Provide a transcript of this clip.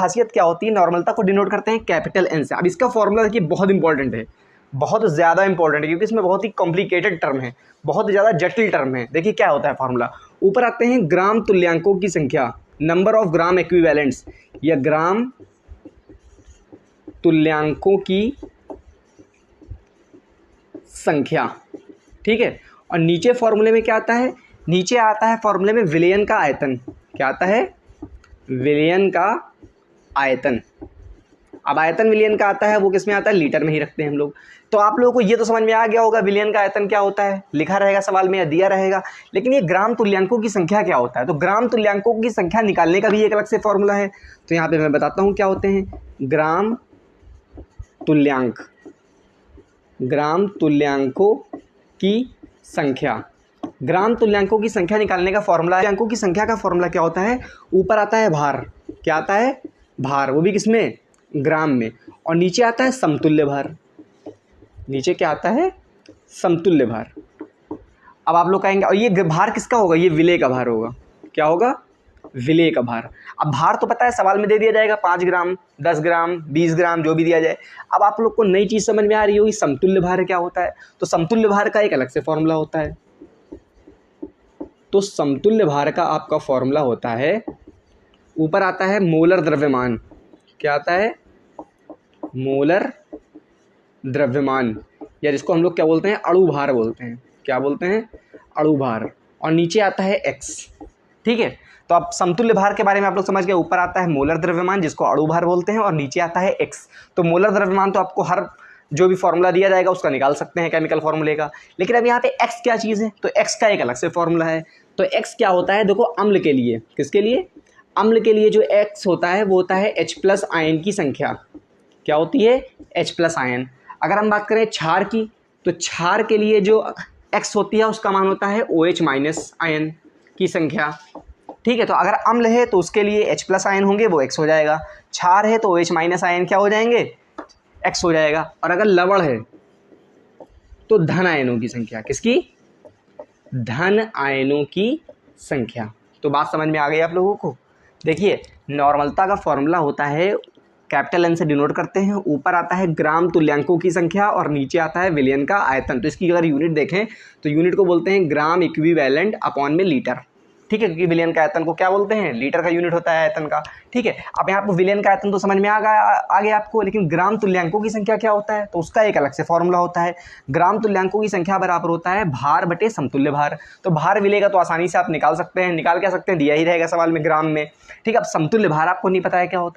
खासियत क्या होती है, नॉर्मलता को डिनोट करते हैं कैपिटल एन से। अब इसका फॉर्मूला देखिए बहुत इंपॉर्टेंट है, बहुत ज़्यादा इंपॉर्टेंट है, क्योंकि इसमें बहुत ही कॉम्प्लिकेटेड टर्म है, बहुत ज़्यादा जटिल टर्म है। देखिए क्या होता है फॉर्मूला, ऊपर आते हैं ग्राम तुल्यांकों की संख्या, नंबर ऑफ ग्राम इक्विवेलेंट्स, या ग्राम तुल्यांकों की संख्या, ठीक है। और नीचे फॉर्मूले में क्या आता है, नीचे आता है फॉर्मूले में विलयन का आयतन। क्या आता है, विलयन का आयतन। अब आयतन विलयन का आता है, वो किस में आता है, लीटर में ही रखते हैं हम लोग। तो आप लोगों को ये तो समझ में आ गया होगा विलयन का आयतन क्या होता है, लिखा रहेगा सवाल में या दिया रहेगा। लेकिन ये ग्राम तुल्यांकों की संख्या क्या होता है, तो ग्राम तुल्यांकों की संख्या निकालने का भी एक अलग से फॉर्मूला है। तो यहाँ पे मैं बताता हूँ क्या होते हैं ग्राम तुल्यांक, ग्राम तुल्यांकों की संख्या। ग्राम तुल्यांकों की संख्या निकालने का फॉर्मूला, तुल्यांकों की संख्या का फॉर्मूला क्या होता है, ऊपर आता है भार, क्या आता है, भार, वो भी किसमें, ग्राम में, और नीचे आता है समतुल्य भार। नीचे क्या आता है, समतुल्य भार। अब आप लोग कहेंगे और ये भार किसका होगा, ये विलेय का भार होगा। क्या होगा, विलेय का भार। अब भार तो पता है सवाल में दे दिया जाएगा 5 ग्राम, 10 ग्राम, 20 ग्राम, जो भी दिया जाए। अब आप लोग को नई चीज़ समझ में आ रही होगी, समतुल्य भार क्या होता है। तो समतुल्य भार का एक अलग से फॉर्मूला होता है। तो समतुल्य भार का आपका फॉर्मूला होता है, ऊपर आता है मोलर द्रव्यमान। क्या आता है, मोलर द्रव्यमान, या जिसको हम लोग क्या बोलते हैं, अणु भार बोलते हैं। क्या बोलते हैं, अणु भार। और नीचे आता है एक्स, ठीक है। तो अब समतुल्य भार के बारे में आप लोग समझ गए, ऊपर आता है मोलर द्रव्यमान जिसको अणु भार बोलते हैं, और नीचे आता है एक्स। तो मोलर द्रव्यमान तो आपको हर जो भी फॉर्मूला दिया जाएगा उसका निकाल सकते हैं केमिकल फॉर्मूले का। लेकिन अब यहाँ पे एक्स क्या चीज़ है, तो एक्स का एक अलग से फॉर्मूला है। तो एक्स क्या होता है, देखो अम्ल के लिए, किसके लिए, अम्ल के लिए जो एक्स होता है वो होता है H+ आयन की संख्या। क्या होती है, H+ आयन। अगर हम बात करें क्षार की, तो क्षार के लिए जो एक्स होती है उसका मान होता है OH- आयन की संख्या, ठीक है। तो अगर अम्ल है तो उसके लिए H+ आयन होंगे, वो एक्स हो जाएगा। क्षार है तो OH- आयन क्या हो जाएंगे, एक्स हो जाएगा। और अगर लवण है तो धन आयनों की संख्या, किसकी, धन आयनों की संख्या। तो बात समझ में आ गई आप लोगों को। देखिए नॉर्मलता का फॉर्मूला होता है, कैपिटल एन से डिनोट करते हैं, ऊपर आता है ग्राम तुल्यांकों की संख्या और नीचे आता है विलयन का आयतन। तो इसकी अगर यूनिट देखें तो यूनिट को बोलते हैं ग्राम इक्विवेलेंट अपॉन में लीटर, ठीक है, क्योंकि विलयन का आयतन को क्या बोलते हैं, लीटर का यूनिट होता है आयतन का, ठीक है। अब यहाँ पर विलयन का आयतन तो समझ में आ गया आपको, लेकिन ग्राम तुल्यांकों की संख्या क्या होता है, तो उसका एक अलग से फॉर्मूला होता है। ग्राम तुल्यांकों की संख्या बराबर होता है भार बटे समतुल्य भार। तो भार विलेय का तो आसानी से आप निकाल सकते हैं, निकाल क्या सकते हैं, दिया ही रहेगा सवाल में ग्राम में, ठीक है। अब समतुल्य भार आपको नहीं पता है क्या होता है।